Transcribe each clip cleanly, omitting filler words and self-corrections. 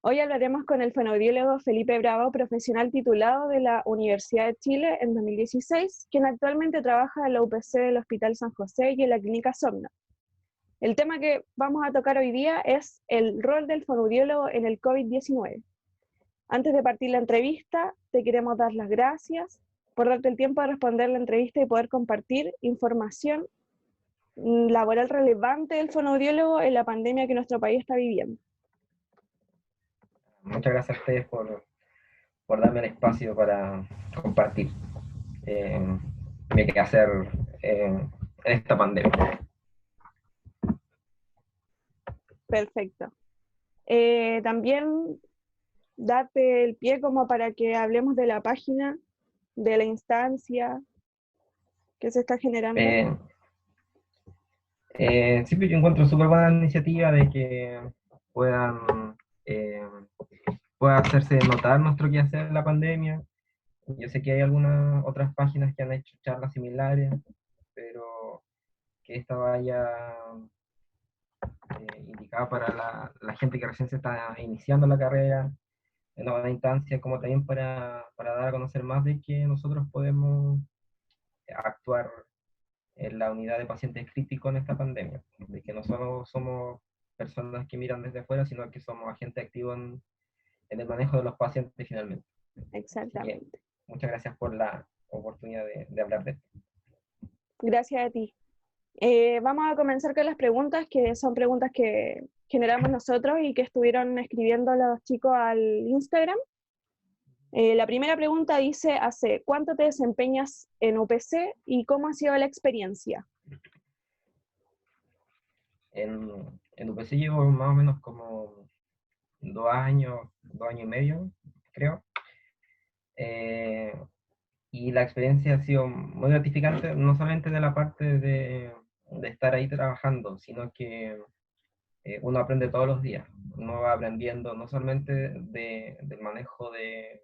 Hoy hablaremos con el fonoaudiólogo Felipe Bravo, profesional titulado de la Universidad de Chile en 2016, quien actualmente trabaja en la UPC del Hospital San José y en la Clínica Somno. El tema que vamos a tocar hoy día es el rol del fonoaudiólogo en el COVID-19. Antes de partir la entrevista, te queremos dar las gracias por darte el tiempo de responder la entrevista y poder compartir información laboral relevante del fonoaudiólogo en la pandemia que nuestro país está viviendo. Muchas gracias a ustedes por darme el espacio para compartir mi quehacer en esta pandemia. Perfecto. También darte el pie como para que hablemos de la página, de la instancia que se está generando. Sí, pues yo encuentro súper buena iniciativa de que puedan pueda hacerse notar nuestro quehacer en la pandemia. Yo sé que hay algunas otras páginas que han hecho charlas similares, pero que esta vaya indicada para la gente que recién se está iniciando la carrera, en la buena instancia, como también para dar a conocer más de que nosotros podemos actuar en la unidad de pacientes críticos en esta pandemia, de que no solo somos personas que miran desde afuera, sino que somos agentes activos en el manejo de los pacientes finalmente. Así que Exactamente. muchas gracias por la oportunidad de hablar de esto. Gracias a ti. Vamos a comenzar con las preguntas, que son preguntas que generamos nosotros y que estuvieron escribiendo los chicos al Instagram. La primera pregunta dice, ¿hace cuánto te desempeñas en UPC y cómo ha sido la experiencia? En UPC llevo más o menos como 2 años y medio, creo. Y la experiencia ha sido muy gratificante, no solamente de la parte de estar ahí trabajando, sino que uno aprende todos los días. Uno va aprendiendo no solamente del manejo de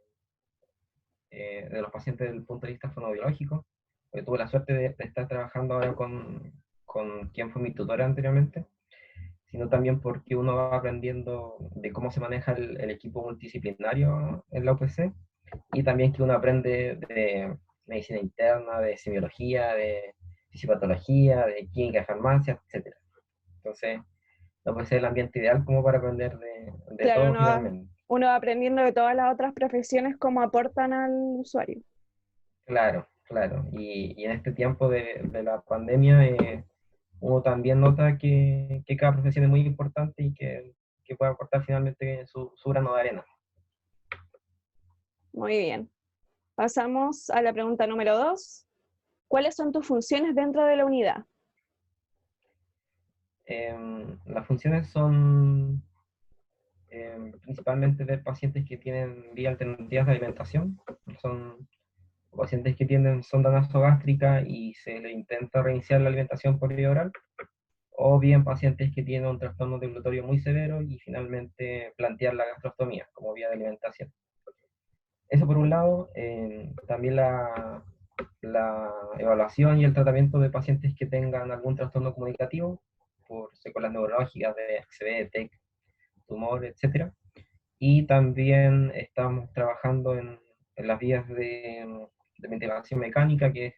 los pacientes desde el punto de vista fonoaudiológico, porque tuve la suerte de estar trabajando ahora con quien fue mi tutora anteriormente, sino también porque uno va aprendiendo de cómo se maneja el equipo multidisciplinario en la UPC, y también que uno aprende de medicina interna, de semiología, de fisiopatología, de química, de farmacia, etc. Entonces, la UPC es el ambiente ideal como para aprender de Claro, todo finalmente. uno va aprendiendo de todas las otras profesiones cómo aportan al usuario. Claro, claro. Y en este tiempo de la pandemia, uno también nota que cada profesión es muy importante y que puede aportar finalmente su grano de arena. Muy bien. Pasamos a la pregunta número 2. ¿Cuáles son tus funciones dentro de la unidad? Las funciones son principalmente ver pacientes que tienen vías alternativas de alimentación. Son pacientes que tienen sonda nasogástrica y se les intenta reiniciar la alimentación por vía oral, o bien pacientes que tienen un trastorno deglutitorio muy severo y finalmente plantear la gastrostomía como vía de alimentación. Eso por un lado. También la evaluación y el tratamiento de pacientes que tengan algún trastorno comunicativo por secuelas neurológicas de AXB, TEC, tumor, etc. Y también estamos trabajando en las vías de ventilación mecánica, que es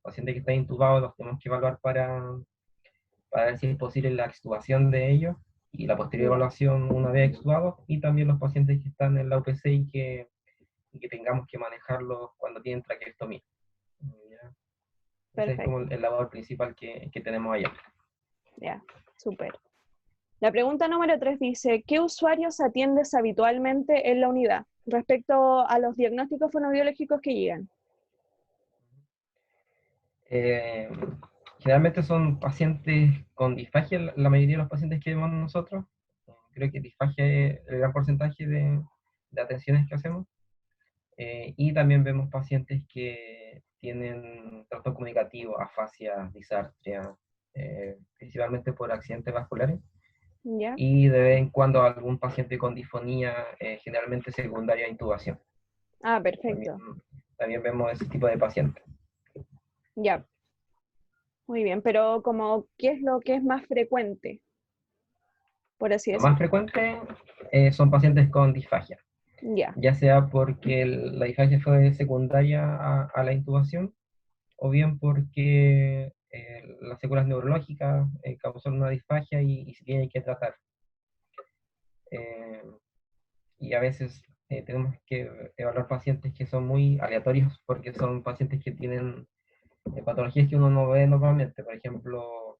paciente que está intubado, los tenemos que evaluar para ver si es posible la extubación de ellos y la posterior Ya, evaluación una vez extubados, y también los pacientes que están en la UPC y que tengamos que manejarlos cuando tienen traqueostomía. ¿Ya? Ese es como perfecto. el labor principal que tenemos allá. Ya, súper. La pregunta número 3 dice, ¿qué usuarios atiendes habitualmente en la unidad respecto a los diagnósticos fonoaudiológicos que llegan? Eh, Generalmente son pacientes con disfagia, la mayoría de los pacientes que vemos nosotros. Creo que disfagia es el gran porcentaje de atenciones que hacemos. Y también vemos pacientes que tienen trastorno comunicativo, afasia, disartria, principalmente por accidentes vasculares. ¿Ya? Y de vez en cuando algún paciente con disfonía, generalmente secundaria a intubación. Ah, También, perfecto. también vemos ese tipo de pacientes. Ya, muy bien. Pero como, ¿qué es lo que es más frecuente? por así Lo más decirlo. frecuente son pacientes con disfagia, Ya, ya sea porque la disfagia fue secundaria a la intubación, o bien porque las secuelas neurológicas causaron una disfagia y se tiene que tratar. Eh, y a veces tenemos que evaluar pacientes que son muy aleatorios porque son pacientes que tienen patologías que uno no ve normalmente, por ejemplo,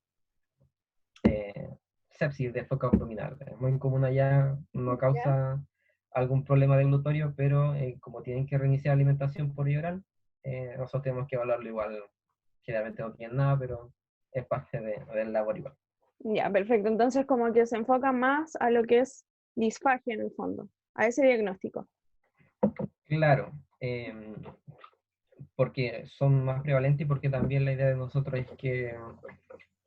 sepsis de foca abdominal. Es muy común allá, no ya, causa algún problema deglutorio, pero como tienen que reiniciar la alimentación por vía oral, nosotros tenemos que evaluarlo igual. Generalmente no tienen nada, pero es parte del labor igual. ya, perfecto. Entonces como que se enfoca más a lo que es disfagia en el fondo, a ese diagnóstico. Claro, porque son más prevalentes y porque también la idea de nosotros es que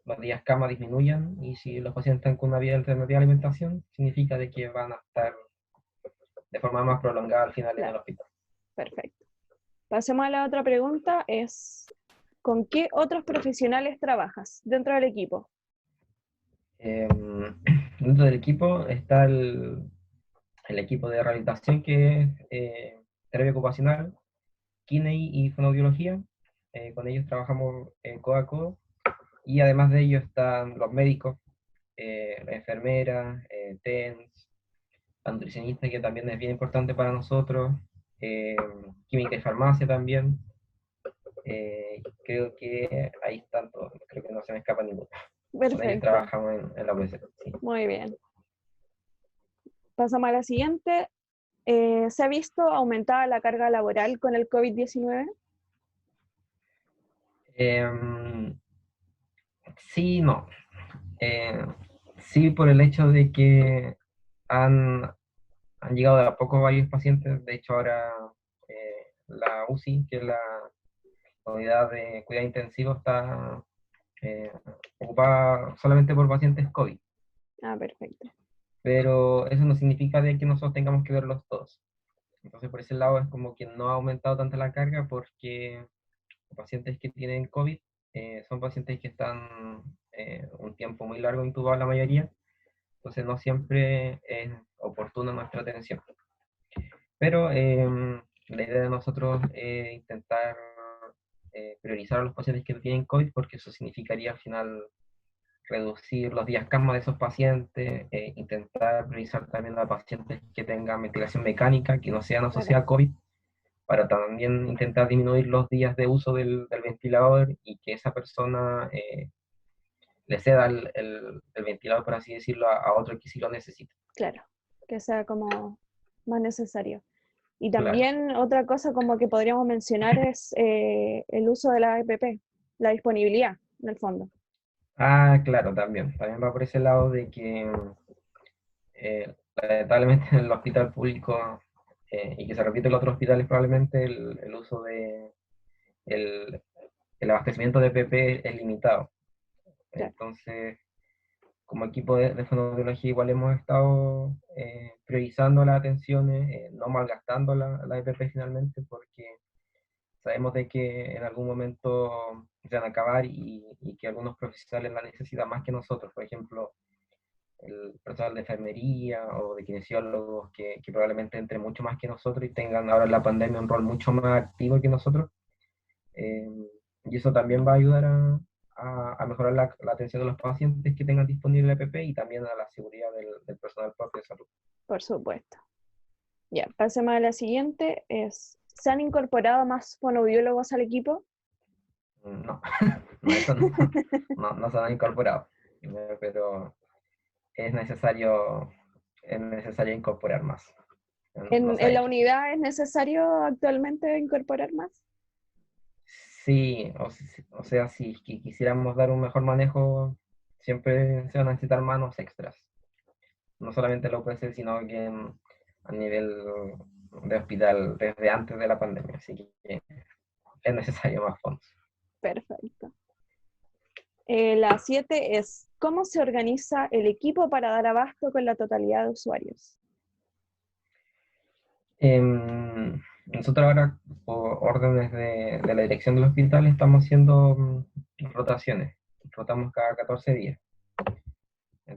los días cama disminuyan y si los pacientes están con una vida alternativa de alimentación, significa de que van a estar de forma más prolongada al final en el Claro, hospital. perfecto. Pasemos a la otra pregunta, es ¿con qué otros profesionales trabajas dentro del equipo? Dentro del equipo está el equipo de rehabilitación que es terapia ocupacional, KINEI y fonoaudiología. Con ellos trabajamos codo a codo. Y además de ello están los médicos, la enfermera, TENS, la nutricionista, que también es bien importante para nosotros, eh, química y farmacia también. Creo que ahí están todos, creo que no se me escapa ninguno. Con ellos Perfecto, trabajamos en la UBC. Sí. muy bien. Pasamos a la siguiente. ¿Se ha visto aumentada la carga laboral con el COVID-19? Em, sí, no. Eh, sí, por el hecho de que han, han llegado de a poco varios pacientes. De hecho, ahora la UCI, que es la unidad de cuidado intensivo, está eh, ocupada solamente por pacientes COVID. Ah, perfecto. Pero eso no significa de que nosotros tengamos que verlos todos. Entonces, por ese lado es como que no ha aumentado tanto la carga porque los pacientes que tienen COVID son pacientes que están un tiempo muy largo intubados la mayoría, entonces no siempre es oportuna nuestra atención. Pero la idea de nosotros es intentar priorizar a los pacientes que tienen COVID porque eso significaría al final reducir los días cama de esos pacientes, intentar priorizar también a pacientes que tengan ventilación mecánica, que no sean Claro, asociados a COVID, para también intentar disminuir los días de uso del ventilador y que esa persona le ceda el ventilador, por así decirlo, a otro que sí lo necesita. claro, que sea como más necesario. Y Claro. también otra cosa como que podríamos mencionar es el uso de la EPP, la disponibilidad, en el fondo. Ah, claro, también. También va por ese lado de que lamentablemente en el hospital público, y que se repite en los otros hospitales probablemente, el uso de el, el abastecimiento de PP es limitado. Claro, Entonces, como equipo de fonoaudiología igual hemos estado priorizando las atenciones, no malgastando la EPP finalmente, porque sabemos de que en algún momento se van a acabar y que algunos profesionales la necesitan más que nosotros. Por ejemplo, el personal de enfermería o de kinesiólogos que probablemente entre mucho más que nosotros y tengan ahora en la pandemia un rol mucho más activo que nosotros. Eh, y eso también va a ayudar a mejorar la atención de los pacientes que tengan disponible el EPP y también a la seguridad del personal propio de salud. por supuesto. Ya, pasemos a la siguiente, ¿se han incorporado más fonoaudiólogos al equipo? No, no, eso no, no se han incorporado, pero es necesario, es necesario incorporar más. No se ha En la hecho. unidad es necesario actualmente incorporar más? Sí, o sea, si quisiéramos dar un mejor manejo, siempre se van a necesitar manos extras. No solamente la UPC, sino que a nivel de hospital desde antes de la pandemia. Así que es necesario más fondos. Perfecto. La 7 es, ¿cómo se organiza el equipo para dar abasto con la totalidad de usuarios? Nosotros ahora, por órdenes de la dirección del hospital, estamos haciendo rotaciones. Rotamos cada 14 días.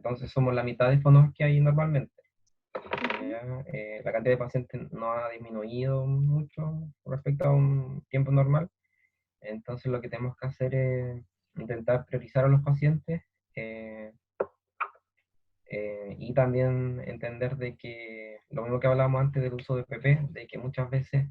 Entonces somos la mitad de fondos que hay normalmente. La cantidad de pacientes no ha disminuido mucho respecto a un tiempo normal. Entonces lo que tenemos que hacer es intentar priorizar a los pacientes, y también entender de que, lo mismo que hablábamos antes del uso de PP, de que muchas veces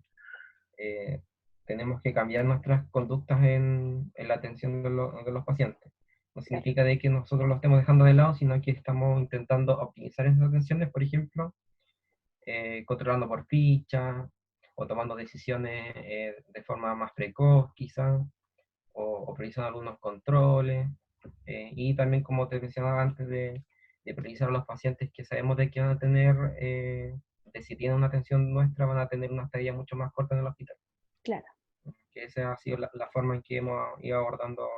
eh, tenemos que cambiar nuestras conductas en la atención de los pacientes. No significa de que nosotros lo estemos dejando de lado, sino que estamos intentando optimizar esas atenciones, por ejemplo, controlando por ficha, o tomando decisiones de forma más precoz, quizá, o priorizando algunos controles, y también, como te mencionaba antes, de priorizar a los pacientes que sabemos de que van a tener, de si tienen una atención nuestra, van a tener una estadía mucho más corta en el hospital. Claro. Que esa ha sido la forma en que hemos ido abordando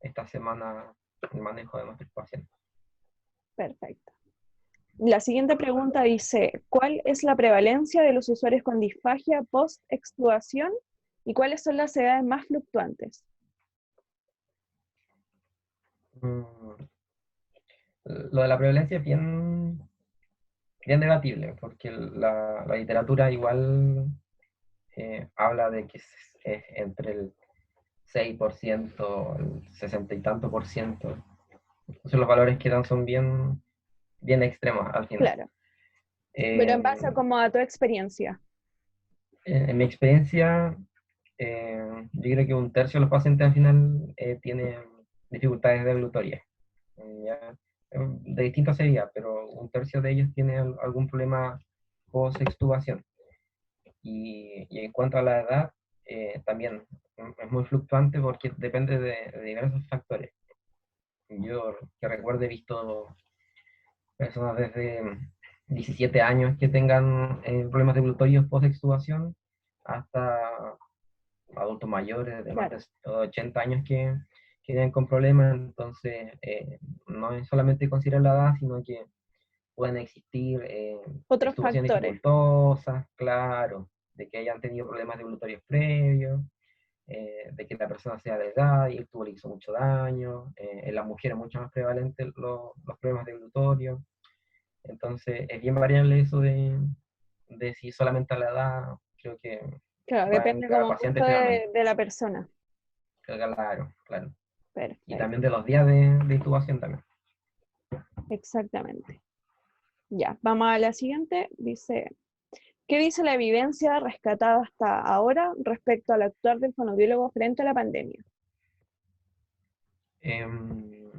esta semana el manejo de nuestros pacientes. Perfecto. La siguiente pregunta dice, ¿cuál es la prevalencia de los usuarios con disfagia post-extubación y cuáles son las edades más fluctuantes? Lo de la prevalencia es bien debatible, porque la literatura igual habla de que es entre el 6%, el 60 y tanto por ciento. Entonces los valores que dan son bien extremos al final. Claro, pero en base a como a tu experiencia. En mi experiencia, yo creo que un tercio de los pacientes al final tienen dificultades deglutorias, ¿ya? De distinta severidad, pero un tercio de ellos tiene algún problema post-extubación. Y en cuanto a la edad, también es muy fluctuante porque depende de diversos factores. Yo que recuerdo he visto personas desde 17 años que tengan problemas deglutorios post-extubación hasta adultos mayores de más Claro. de 80 años que vienen con problemas. Entonces, no es solamente considerar la edad, sino que pueden existir Otros extubaciones factores. dificultosas, claro, de que hayan tenido problemas deglutorios previos, de que la persona sea delgada y el tubo le hizo mucho daño. En las mujeres es mucho más prevalente los problemas deglutorios. Entonces, es bien variable eso de si solamente a la edad. Creo que Claro, va en depende cada como paciente mucho finalmente. de la persona. Claro, claro. Y Perfecto, también de los días de intubación también. exactamente. Ya, vamos a la siguiente. Dice, ¿qué dice la evidencia rescatada hasta ahora respecto al actuar del fonoaudiólogo frente a la pandemia? Em,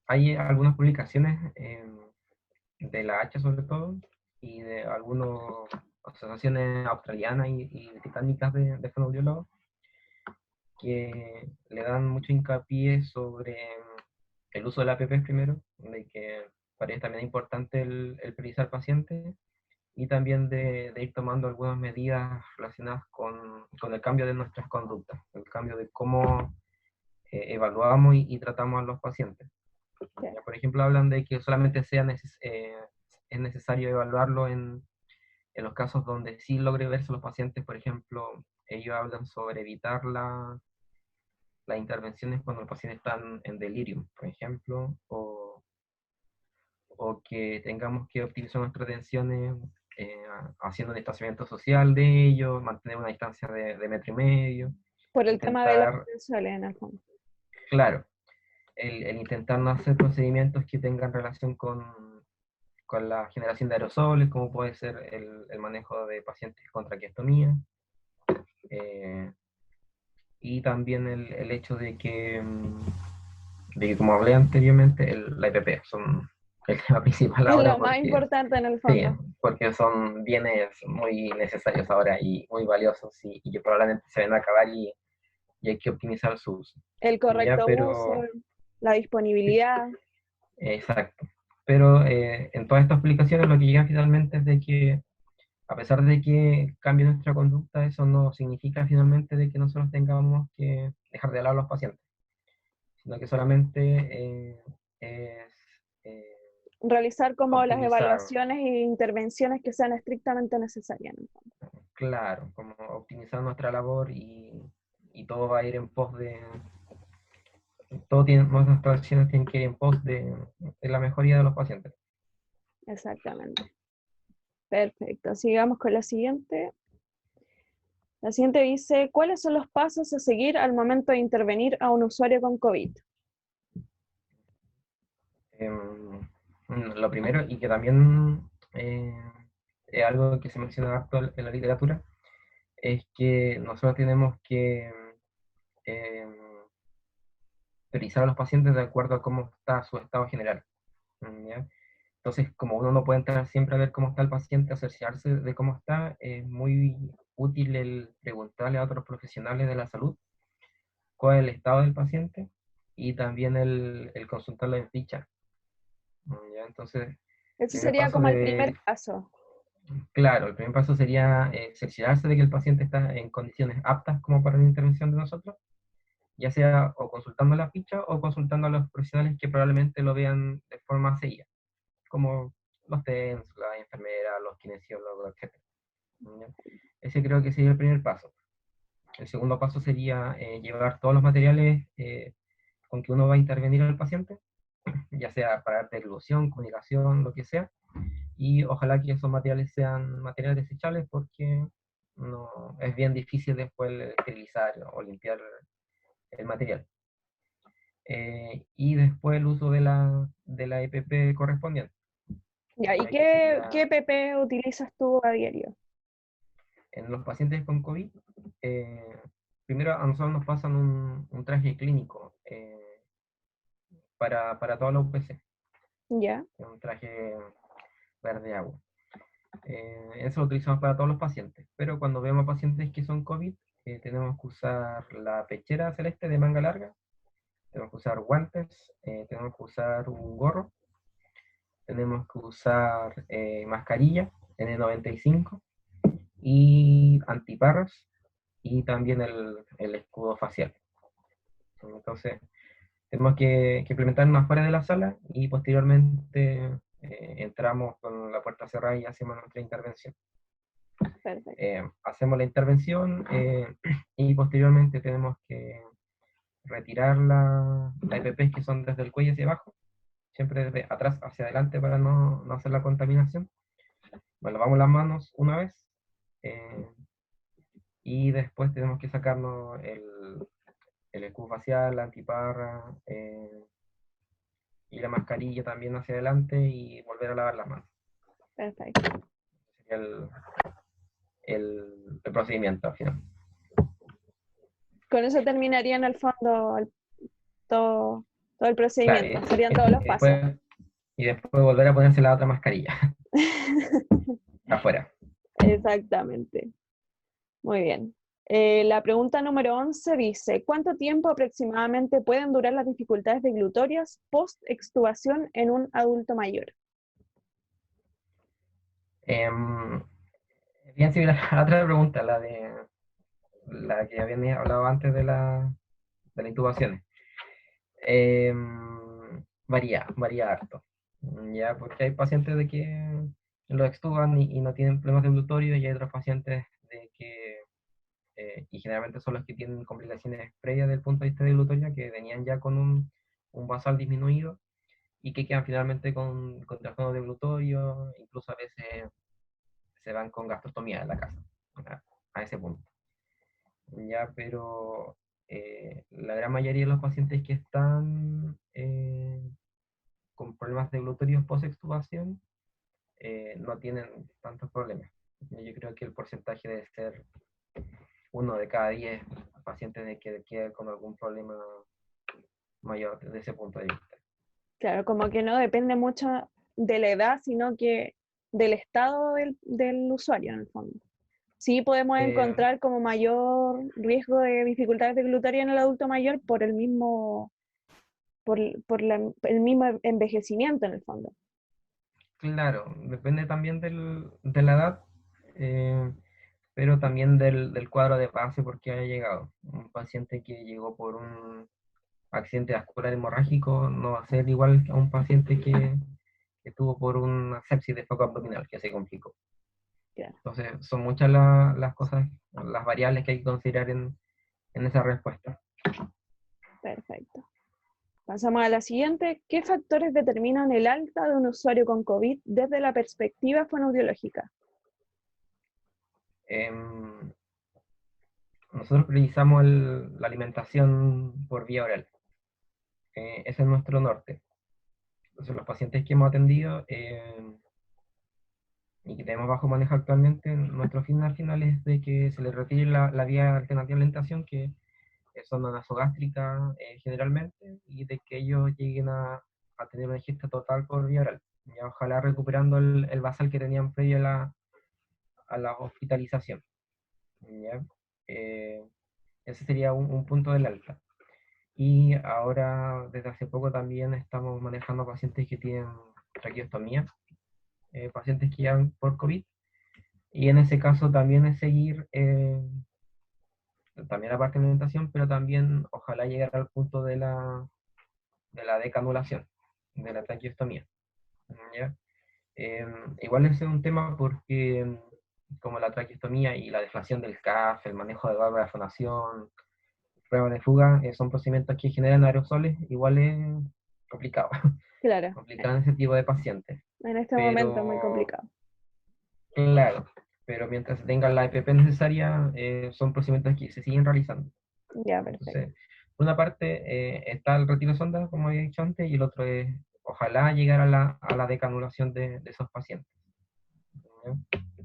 Hay algunas publicaciones de la H sobre todo, y de algunas asociaciones australianas y británicas de fonoaudiólogos, que le dan mucho hincapié sobre el uso de la APP primero, de que para ellos también es importante el priorizar pacientes, y también de ir tomando algunas medidas relacionadas con el cambio de nuestras conductas, el cambio de cómo evaluamos y tratamos a los pacientes. Claro. Ya, por ejemplo, hablan de que solamente es necesario evaluarlo en los casos donde sí logre verse los pacientes. Por ejemplo, ellos hablan sobre evitar las intervenciones cuando los pacientes están en delirium, por ejemplo, o que tengamos que optimizar nuestras atenciones haciendo un distanciamiento social de ellos, mantener una distancia de metro y medio, Por el tema de los intentar, sensores en el fondo. claro, el intentar no hacer procedimientos que tengan relación con la generación de aerosoles, como puede ser el manejo de pacientes con traqueostomía, y también el hecho de que, como hablé anteriormente, la EPP son el tema principal Es ahora, lo más porque importante en el sí, fondo. porque son bienes muy necesarios ahora y muy valiosos, y que probablemente se van a acabar, y hay que optimizar su uso. El Ya, correcto uso, pero, la disponibilidad. exacto. Pero en todas estas aplicaciones lo que llega finalmente es de que, a pesar de que cambie nuestra conducta, eso no significa finalmente de que nosotros tengamos que dejar de lado a los pacientes, sino que solamente es Realizar como las optimizar, evaluaciones e intervenciones que sean estrictamente necesarias en el fondo. claro, como optimizar nuestra labor, y todo va a ir en pos nuestras acciones tienen que ir en pos de la mejoría de los pacientes. Exactamente. Perfecto. Sigamos con la siguiente. La siguiente dice, ¿cuáles son los pasos a seguir al momento de intervenir a un usuario con COVID? Lo primero, y que también es algo que se menciona actual en la literatura, es que nosotros tenemos que eh, priorizar a los pacientes de acuerdo a cómo está su estado general. ¿Ya? Entonces, como uno no puede entrar siempre a ver cómo está el paciente, asociarse de cómo está, es muy útil el preguntarle a otros profesionales de la salud cuál es el estado del paciente y también el consultarlo en ficha. ¿Ya? Entonces, el Ese primer sería paso como el primer paso. claro, el primer paso sería cerciorarse de que el paciente está en condiciones aptas como para una intervención de nosotros, ya sea o consultando la ficha o consultando a los profesionales que probablemente lo vean de forma seguida, como los TENS, la enfermera, los kinesiólogos, etc. ¿Ya? Ese creo que sería el primer paso. El segundo paso sería llevar todos los materiales con que uno va a intervenir al paciente, ya sea para deglución, comunicación, lo que sea, y ojalá que esos materiales sean materiales desechables porque no, es bien difícil después esterilizar o limpiar el material. Y después el uso de la EPP correspondiente. Ya, ¿y Ya que qué sería PP utilizas tú a diario? en los pacientes con COVID, eh, primero a nosotros nos pasan un traje clínico para toda la UPC, Ya, un traje verde agua. Eso lo utilizamos para todos los pacientes, pero cuando vemos pacientes que son COVID, tenemos que usar la pechera celeste de manga larga, tenemos que usar guantes, tenemos que usar un gorro, tenemos que usar mascarilla N95 y antiparras y también el escudo facial. Entonces, tenemos que implementarnos afuera de la sala y posteriormente entramos con la puerta cerrada y hacemos nuestra intervención. perfecto. Hacemos la intervención y posteriormente tenemos que retirar la EPP que son desde el cuello hacia abajo, siempre desde atrás hacia adelante para no hacer la contaminación. Nos lavamos las manos una vez eh, y después tenemos que sacarnos el escudo facial, la antiparra y la mascarilla también hacia adelante y volver a lavar las manos. Perfecto. Sería el procedimiento al final. Con eso terminaría en el fondo todo, todo el Claro, procedimiento, serían todos los pasos. y después volver a ponerse la otra mascarilla afuera. Exactamente. Muy bien. La pregunta número 11 dice, ¿cuánto tiempo aproximadamente pueden durar las dificultades deglutorias post-extubación en un adulto mayor? Eh, Bien similar a la otra pregunta, la que habían hablado antes de la intubación. Eh, varía harto, ya, porque hay pacientes de que lo extuban y no tienen problemas deglutorios y hay otros pacientes de que, y generalmente son los que tienen complicaciones previas desde el punto de vista deglutorio, que venían ya con un basal disminuido y que quedan finalmente con trastorno deglutorio, incluso a veces se van con gastrostomía en la casa, a ese punto. Ya, pero la gran mayoría de los pacientes que están con problemas deglutorios post-extubación no tienen tantos problemas. Yo creo que el porcentaje debe ser 1 de cada 10 pacientes de que queden con algún problema mayor desde ese punto de vista. Claro, como que no depende mucho de la edad, sino que del estado del usuario en el fondo. Sí podemos Eh, encontrar como mayor riesgo de dificultades deglutarias en el adulto mayor por el mismo, el mismo envejecimiento en el fondo. claro, depende también de la edad, eh, pero también del cuadro de base por qué haya llegado. Un paciente que llegó por un accidente vascular hemorrágico no va a ser igual a un paciente que tuvo por una sepsis de foco abdominal que se complicó. Claro, Entonces, son muchas las cosas, las variables que hay que considerar en esa respuesta. perfecto. Pasamos a la siguiente. ¿Qué factores determinan el alta de un usuario con COVID desde la perspectiva fonoaudiológica? Nosotros priorizamos la alimentación por vía oral. Ese es nuestro norte. Entonces, los pacientes que hemos atendido y que tenemos bajo manejo actualmente, nuestro fin al final es de que se les retire la vía alternativa de alimentación, que son nasogástricas generalmente, y de que ellos lleguen a tener una ingesta total por vía oral. Ya, ojalá recuperando el basal que tenían previo a la hospitalización. ¿Ya? Ese sería un punto del alta. Y ahora, desde hace poco también estamos manejando pacientes que tienen traqueostomía, pacientes que llegan por COVID, y en ese caso también es seguir también la parte de alimentación, pero también ojalá llegar al punto de la decanulación, de la traqueostomía. ¿Ya? Igual ese es un tema porque como la traqueostomía y la deflación del CAF, el manejo de válvula de fonación, pruebas de fuga, son procedimientos que generan aerosoles, igual es complicado, Claro, complicado en ese tipo de pacientes. en este momento es muy Pero, complicado. claro, pero mientras se tenga la EPP necesaria, son procedimientos que se siguen realizando. Ya, perfecto. Entonces, por una parte está el retiro de sonda, como había dicho antes, y el otro es, ojalá, llegar a la decanulación de esos pacientes. ¿Ya?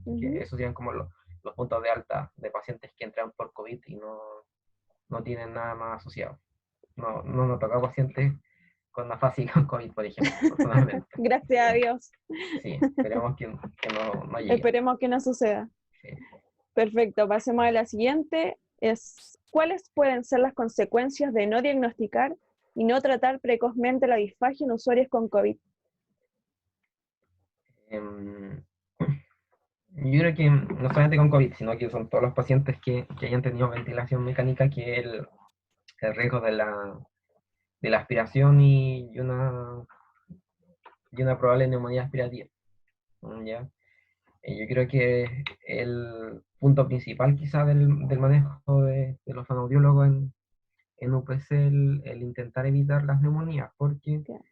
Que Ujú. esos serían como los puntos de alta de pacientes que entran por COVID y no tienen nada más asociado. No nos toca pacientes con una fase con COVID, por ejemplo, afortunadamente. Gracias a Dios. Sí, esperemos que no llegue. Esperemos que no suceda. Sí. Perfecto, pasemos a la siguiente. ¿Cuáles pueden ser las consecuencias de no diagnosticar y no tratar precozmente la disfagia en usuarios con COVID? Em, yo creo que no solamente con COVID, sino que son todos los pacientes que hayan tenido ventilación mecánica, que el riesgo de la aspiración y una probable neumonía aspirativa. ¿Ya? Yo creo que el punto principal quizá del manejo de los fonoaudiólogos en UPC es el intentar evitar las neumonías, porque Claro.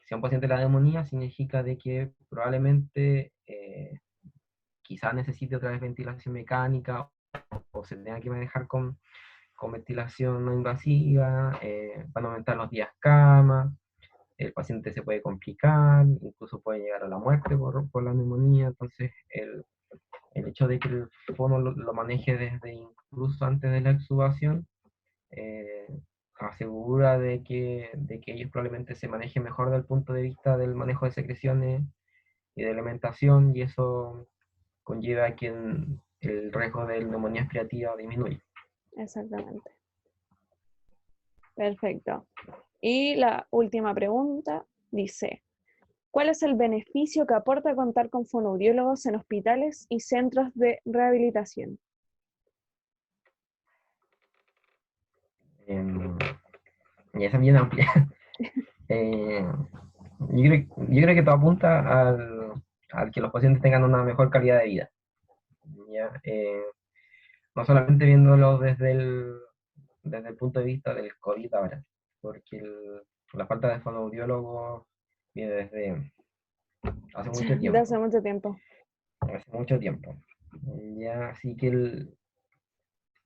si a un paciente le da neumonía significa de que probablemente quizá necesite otra vez ventilación mecánica o se tenga que manejar con ventilación no invasiva, van a aumentar los días cama, el paciente se puede complicar, incluso puede llegar a la muerte por la neumonía. Entonces el hecho de que el fono lo maneje desde incluso antes de la extubación eh, asegura de que ellos probablemente se manejen mejor desde el punto de vista del manejo de secreciones y de alimentación, y eso conlleva a que el riesgo de neumonía aspirativa disminuya. Exactamente. Perfecto. Y la última pregunta dice, ¿cuál es el beneficio que aporta contar con fonoaudiólogos en hospitales y centros de rehabilitación? Eh, y esa es bien amplia. Eh, yo creo que todo apunta al que los pacientes tengan una mejor calidad de vida. ¿Ya? No solamente viéndolo desde el punto de vista del COVID ahora, porque la falta de fonoaudiólogos viene desde hace mucho De hace tiempo, mucho tiempo. hace mucho tiempo. Ya, así que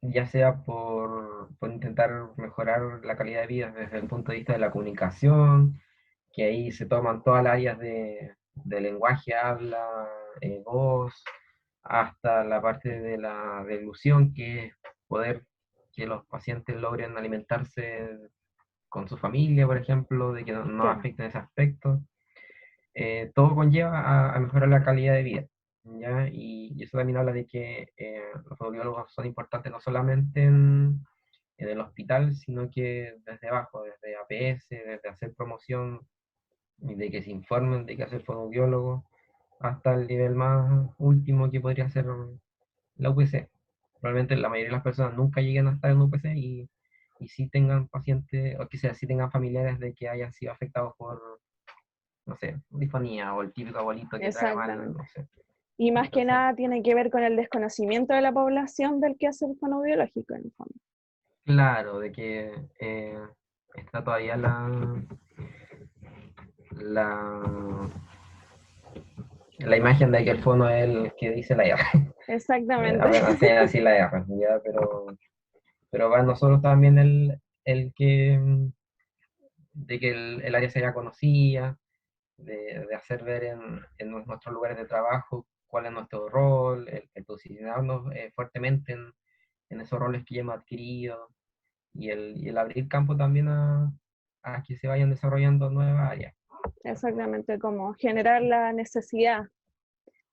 ya sea por intentar mejorar la calidad de vida desde el punto de vista de la comunicación, que ahí se toman todas las áreas de lenguaje, habla, voz, hasta la parte de la deglución, que es poder que los pacientes logren alimentarse con su familia, por ejemplo, de que no Claro, afecten ese aspecto. Todo conlleva a mejorar la calidad de vida. ¿Ya? Y eso también habla de que los audiólogos son importantes no solamente en el hospital, sino que desde abajo, desde APS, desde hacer promoción y de que se informen de que hacer fonoaudiólogo, hasta el nivel más último que podría ser la UPC. Probablemente la mayoría de las personas nunca lleguen a estar en UPC y sí tengan pacientes, o quizás sí tengan familiares de que hayan sido afectados por, no sé, disfonía o el típico abuelito que traga mal, exactamente. no sé. Y más que Entonces, nada tiene que ver con el desconocimiento de la población del quehacer fonoaudiológico, en el fondo. claro, de que está todavía la, la imagen de que el fono es el que dice la R. Exactamente. Apenas sea así la R, ya, pero para nosotros también el que, de que el área sea conocida, de hacer ver en nuestros lugares de trabajo cuál es nuestro rol, el posicionarnos fuertemente en esos roles que ya hemos adquirido y el abrir campo también a que se vayan desarrollando nuevas áreas. Exactamente, como generar la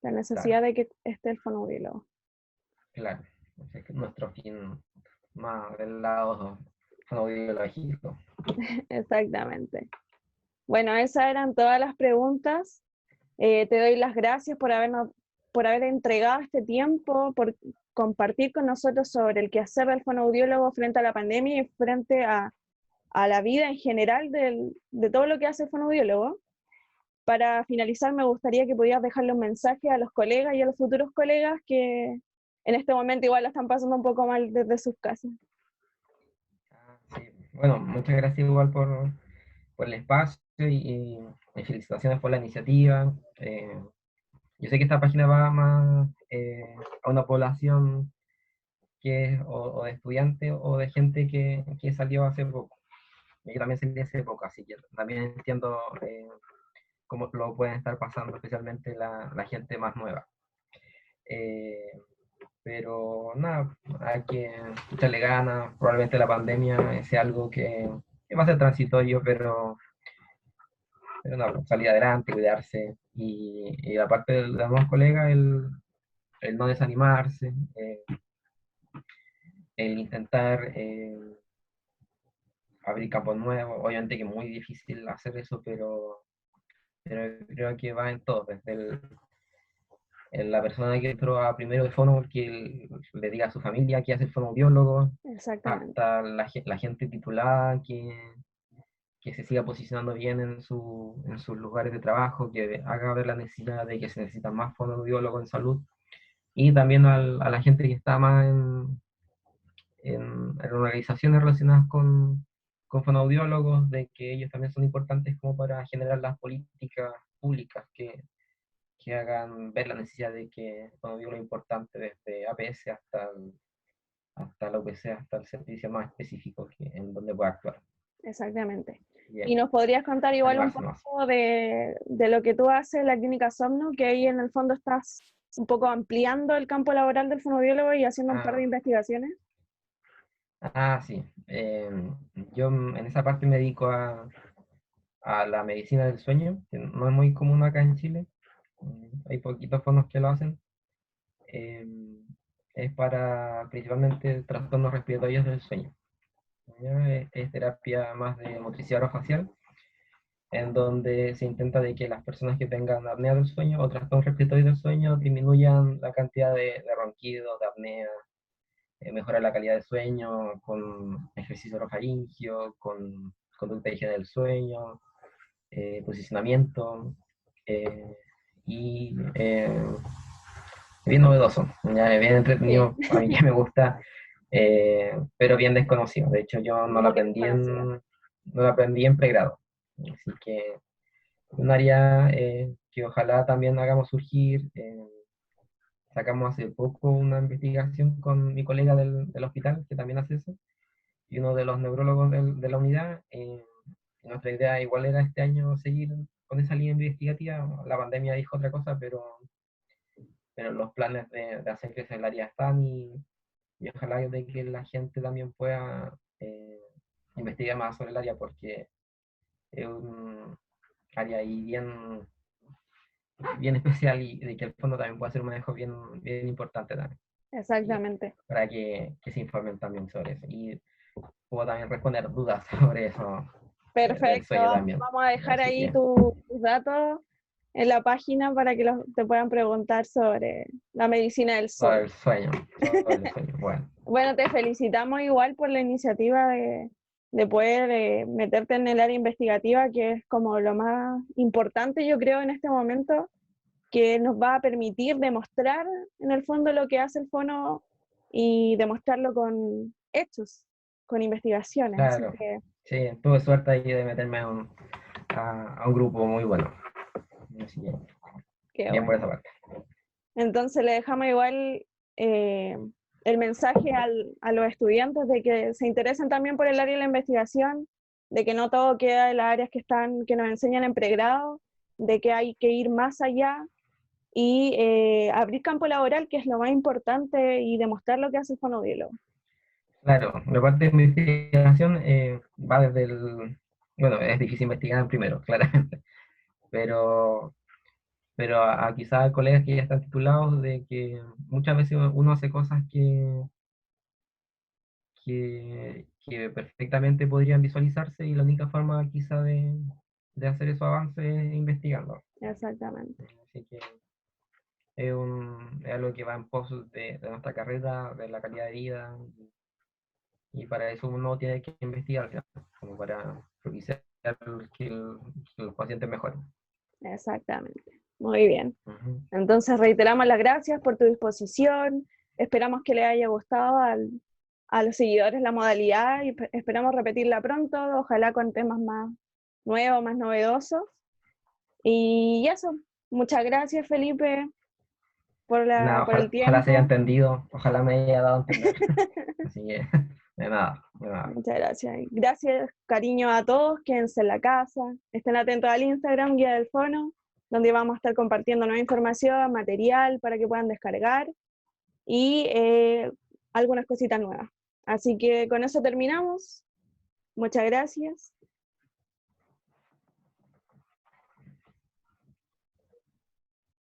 Claro, necesidad de que esté el fonoaudiólogo. claro. Ese es nuestro fin más del lado audiológico. Exactamente. Bueno, esas eran todas las preguntas. Te doy las gracias por haber entregado este tiempo, por compartir con nosotros sobre el quehacer del fonoaudiólogo frente a la pandemia y frente a la vida en general de todo lo que hace el fonoaudiólogo. Para finalizar, me gustaría que pudieras dejarle un mensaje a los colegas y a los futuros colegas que en este momento igual la están pasando un poco mal desde sus casas. Sí. Bueno, muchas gracias igual por el espacio y felicitaciones por la iniciativa. Yo sé que esta página va más a una población que es o de estudiantes o de gente que salió hace poco. Yo también salí hace poco, así que también entiendo cómo lo pueden estar pasando, especialmente la gente más nueva. Eh, pero nada, hay que echarle ganas. Probablemente la pandemia sea algo que va a ser transitorio, pero no, salir adelante, cuidarse. Y aparte de los demás colegas, el no desanimarse, el intentar abrir campos nuevos. Obviamente que es muy difícil hacer eso, pero creo que va en todo, desde en la persona que entró a primero de fono, que le diga a su familia que hace el fonoaudiólogo, Exactamente, hasta la gente titulada que se siga posicionando bien en sus lugares de trabajo, que haga ver la necesidad de que se necesitan más fonoaudiólogos en salud, y también a la gente que está más en organizaciones relacionadas con fonoaudiólogos, de que ellos también son importantes como para generar las políticas públicas que hagan ver la necesidad de que el fonoaudiólogo es importante desde APS hasta la UPC, hasta el servicio más específico en donde pueda actuar. exactamente. ¿Y Bien, nos podrías contar igual un animarse más. poco de lo que tú haces en la clínica Somno, que ahí en el fondo estás un poco ampliando el campo laboral del fonoaudiólogo y haciendo un par de Ah, investigaciones? sí. Yo en esa parte me dedico a la medicina del sueño, que no es muy común acá en Chile. Hay poquitos fondos que lo hacen. Eh, es para principalmente trastornos respiratorios del sueño. ¿Ya? Es terapia más de motricidad orofacial, en donde se intenta de que las personas que tengan apnea del sueño o trastornos respiratorios del sueño disminuyan la cantidad de ronquidos, de apnea, mejorar la calidad del sueño con ejercicio orofaringio, con conducta de higiene del sueño, posicionamiento, eh, y bien novedoso, ya, bien Sí, entretenido, a mí que me gusta, pero bien desconocido. De hecho, yo muy desconocida. no lo aprendí en pregrado. Así que un área que ojalá también hagamos surgir. Sacamos hace poco una investigación con mi colega del hospital, que también hace eso, y uno de los neurólogos de la unidad. Nuestra idea igual era este año seguir con esa línea investigativa. La pandemia dijo otra cosa, pero los planes de hacer crecer el área están y ojalá de que la gente también pueda investigar más sobre el área porque es un área ahí bien especial y de que el fondo también puede hacer un manejo bien importante también. Y Exactamente. para que se informen también sobre eso. Y puedo también responder dudas sobre eso del Perfecto. sueño también. Vamos a dejar Así ahí que, tus datos en la página para que te puedan preguntar sobre la medicina del sobre sueño. el sueño, sobre el sueño. Bueno, Bueno, te felicitamos igual por la iniciativa de poder meterte en el área investigativa, que es como lo más importante, yo creo, en este momento, que nos va a permitir demostrar en el fondo lo que hace el fono y demostrarlo con hechos, con investigaciones. Así claro, que Sí, tuve suerte ahí de meterme a un grupo muy bueno. Así que, Qué bien por bueno. esa parte. Entonces le dejamos igual eh, el mensaje a los estudiantes de que se interesen también por el área de la investigación, de que no todo queda en las áreas que nos enseñan en pregrado, de que hay que ir más allá y abrir campo laboral, que es lo más importante, y demostrar lo que hace el fonoaudiólogo. Claro, la parte de investigación va desde el... Bueno, es difícil investigar primero, claramente, pero, pero a quizás colegas que ya están titulados de que muchas veces uno hace cosas que perfectamente podrían visualizarse y la única forma quizá de hacer esos avances es investigando. Exactamente, Así que es algo que va en pos de nuestra carrera, de la calidad de vida, y para eso uno tiene que investigar, ¿cierto? Como para propiciar que los pacientes mejoren. exactamente. Muy bien. Ujú. Entonces reiteramos las gracias por tu disposición. Esperamos que les haya gustado a los seguidores la modalidad y esperamos repetirla pronto, ojalá con temas más nuevos, más novedosos. Y eso, muchas gracias Felipe Nada, por el ojalá se haya tiempo. entendido, ojalá me haya dado a entender. Así que, de nada, de nada. Muchas gracias. Gracias, cariño a todos, quédense en la casa, estén atentos al Instagram, Guía del Fono, donde vamos a estar compartiendo nueva información, material para que puedan descargar y algunas cositas nuevas. Así que con eso terminamos. Muchas gracias.